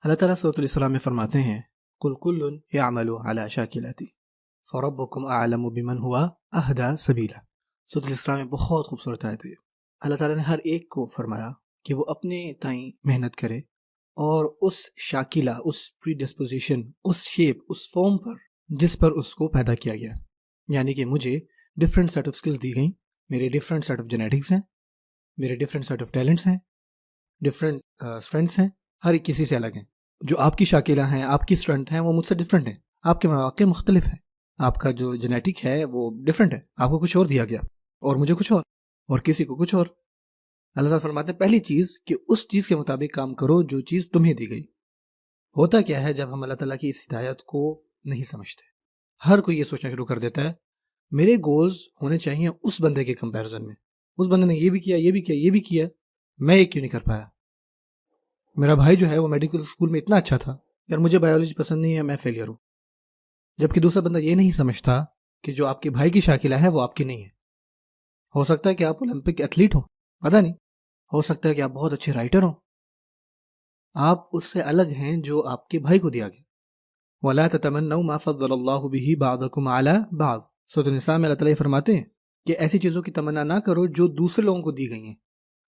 اللہ تعالیٰ سورۃ الاسراء میں فرماتے ہیں قُلْ كُلٌّ يَعْمَلُ عَلَى شَاكِلَتِهِ فَرَبُّكُمْ أَعْلَمُ بِمَنْ هُوَ أَهْدَىٰ سَبِيلًا۔ سورۃ الاسراء میں بہت خوبصورت آیت ہے۔ اللہ تعالیٰ نے ہر ایک کو فرمایا کہ وہ اپنے تائیں محنت کرے اور اس شاکلہ، اس پری ڈسپوزیشن، اس شیپ، اس فارم پر جس پر اس کو پیدا کیا گیا، یعنی کہ مجھے ڈفرینٹ سیٹ آف سکلز دی گئیں، میرے ڈفرینٹ سیٹ آف جینیٹکس ہیں، میرے ڈفرینٹ سیٹ آف ٹیلنٹس ہیں، ڈفرینٹ اسٹرینتھس ہیں، ہر ایک کسی سے الگ ہیں۔ جو آپ کی شاکلہ ہیں، آپ کی اسٹرینتھ ہیں، وہ مجھ سے ڈفرینٹ ہیں، آپ کے مواقع مختلف ہیں، آپ کا جو جینیٹک ہے وہ ڈفرینٹ ہے، آپ کو کچھ اور دیا گیا اور مجھے کچھ اور کسی کو کچھ اور۔ اللہ تعالیٰ فرماتے ہیں پہلی چیز کہ اس چیز کے مطابق کام کرو جو چیز تمہیں دی گئی۔ ہوتا کیا ہے جب ہم اللہ تعالیٰ کی اس ہدایت کو نہیں سمجھتے، ہر کوئی یہ سوچنا شروع کر دیتا ہے میرے گولز ہونے چاہیے اس بندے کے کمپیرزن میں، اس بندے نے یہ بھی کیا، یہ بھی کیا، یہ بھی کیا، میں یہ کیوں نہیں کر پایا؟ میرا بھائی جو ہے وہ میڈیکل اسکول میں اتنا اچھا تھا، یار مجھے بایولوجی پسند نہیں ہے، میں فیلئر ہوں۔ جبکہ دوسرا بندہ یہ نہیں سمجھتا کہ جو آپ کے بھائی کی شاکلہ ہے وہ آپ کی نہیں ہے۔ ہو سکتا ہے کہ آپ اولمپک ایتھلیٹ ہوں، پتہ نہیں، ہو سکتا ہے کہ آپ بہت اچھے رائٹر ہوں، آپ اس سے الگ ہیں جو آپ کے بھائی کو دیا گیا۔ وَلَا تَتَمَنَّوْا مَا فَضَّلَ اللَّهُ بِهِ بَعْضَكُمْ عَلَى بَعْضٍ۔ سورۃ النساء میں اللہ تعالیٰ فرماتے ہیں کہ ایسی چیزوں کی تمنا نہ کرو جو دوسرے لوگوں کو دی گئی ہیں۔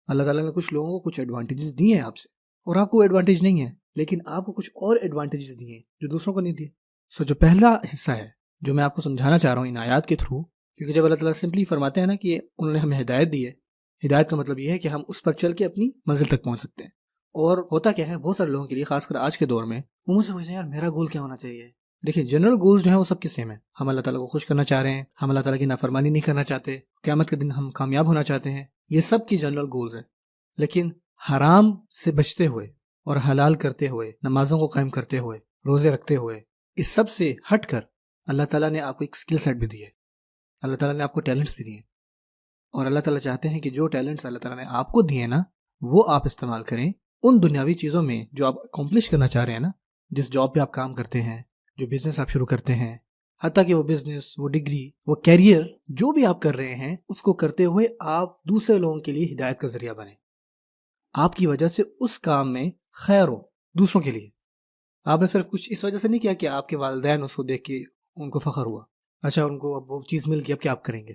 اللہ تعالیٰ نے کچھ لوگوں کو کچھ ایڈوانٹیجز دیے ہیں آپ سے، اور آپ کو ایڈوانٹیج نہیں ہے، لیکن آپ کو کچھ اور ایڈوانٹیجز دیے ہیں جو دوسروں کو نہیں دیے۔ جو پہلا حصہ ہے جو میں آپ کو سمجھانا چاہ رہا ہوں ان آیات کے تھرو، کیونکہ جب اللہ تعالیٰ سمپلی فرماتے ہیں نا کہ انہوں نے ہمیں ہدایت دی ہے، ہدایت کا مطلب یہ ہے کہ ہم اس پر چل کے اپنی منزل تک پہنچ سکتے ہیں۔ اور ہوتا کیا ہے بہت سارے لوگوں کے لیے، خاص کر آج کے دور میں، وہ مجھ سے پوچھتے ہیں یار میرا گول کیا ہونا چاہیے؟ دیکھیں جنرل گولز جو ہیں وہ سب کے سیم ہیں۔ ہم اللہ تعالیٰ کو خوش کرنا چاہ رہے ہیں، ہم اللہ تعالیٰ کی نافرمانی نہیں کرنا چاہتے، قیامت کے دن ہم کامیاب ہونا چاہتے ہیں، یہ سب کی جنرل گولز ہیں۔ لیکن حرام سے بچتے ہوئے اور حلال کرتے ہوئے، نمازوں کو قائم کرتے ہوئے، روزے رکھتے ہوئے، اس سب سے ہٹ کر اللہ تعالیٰ نے آپ کو ایک اسکل سیٹ بھی دی ہے، اللہ تعالیٰ نے آپ کو ٹیلنٹس بھی دیے ہیں، اور اللہ تعالیٰ چاہتے ہیں کہ جو ٹیلنٹس اللہ تعالیٰ نے آپ کو دیے نا وہ آپ استعمال کریں ان دنیاوی چیزوں میں جو آپ اکمپلش کرنا چاہ رہے ہیں نا، جس جاب پہ آپ کام کرتے ہیں، جو بزنس آپ شروع کرتے ہیں، حتیٰ کہ وہ بزنس، وہ ڈگری، وہ کیریئر، جو بھی آپ کر رہے ہیں اس کو کرتے ہوئے آپ دوسرے لوگوں کے لیے ہدایت کا ذریعہ بنیں، آپ کی وجہ سے اس کام میں خیر ہو دوسروں کے لیے۔ آپ نے صرف کچھ اس وجہ سے نہیں کیا کہ آپ کے والدین اس کو دیکھ کے ان کو فخر ہوا، اچھا ان کو اب وہ چیز مل گئی، اب کیا آپ کریں گے؟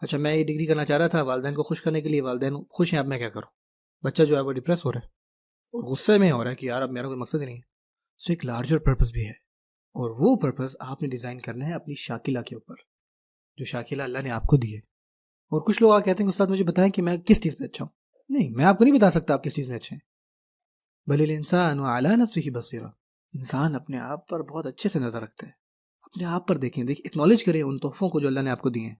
اچھا میں یہ ڈگری کرنا چاہ رہا تھا والدین کو خوش کرنے کے لیے، والدین خوش ہیں، اب میں کیا کروں؟ بچہ جو ہے وہ ڈپریس ہو رہا ہے اور غصے میں ہو رہا ہے کہ یار اب میرا کوئی مقصد ہی نہیں ہے۔ ایک لارجر پرپس بھی ہے، اور وہ پرپس آپ نے ڈیزائن کرنا ہے اپنی شاکلہ کے اوپر، جو شاکلہ اللہ نے آپ کو دی ہے۔ اور کچھ لوگ کہتے ہیں کہ استاد مجھے بتائیں کہ میں کس چیز میں اچھا ہوں۔ نہیں، میں آپ کو نہیں بتا سکتا آپ کس چیز میں اچھے ہیں۔ بل الانسان علی نفسہ بصیرہ، انسان اپنے آپ پر بہت اچھے سے نظر رکھتا ہے، اپنے آپ پر دیکھیں، ایکنالج کریں ان تحفوں کو جو اللہ نے آپ کو دیے ہیں۔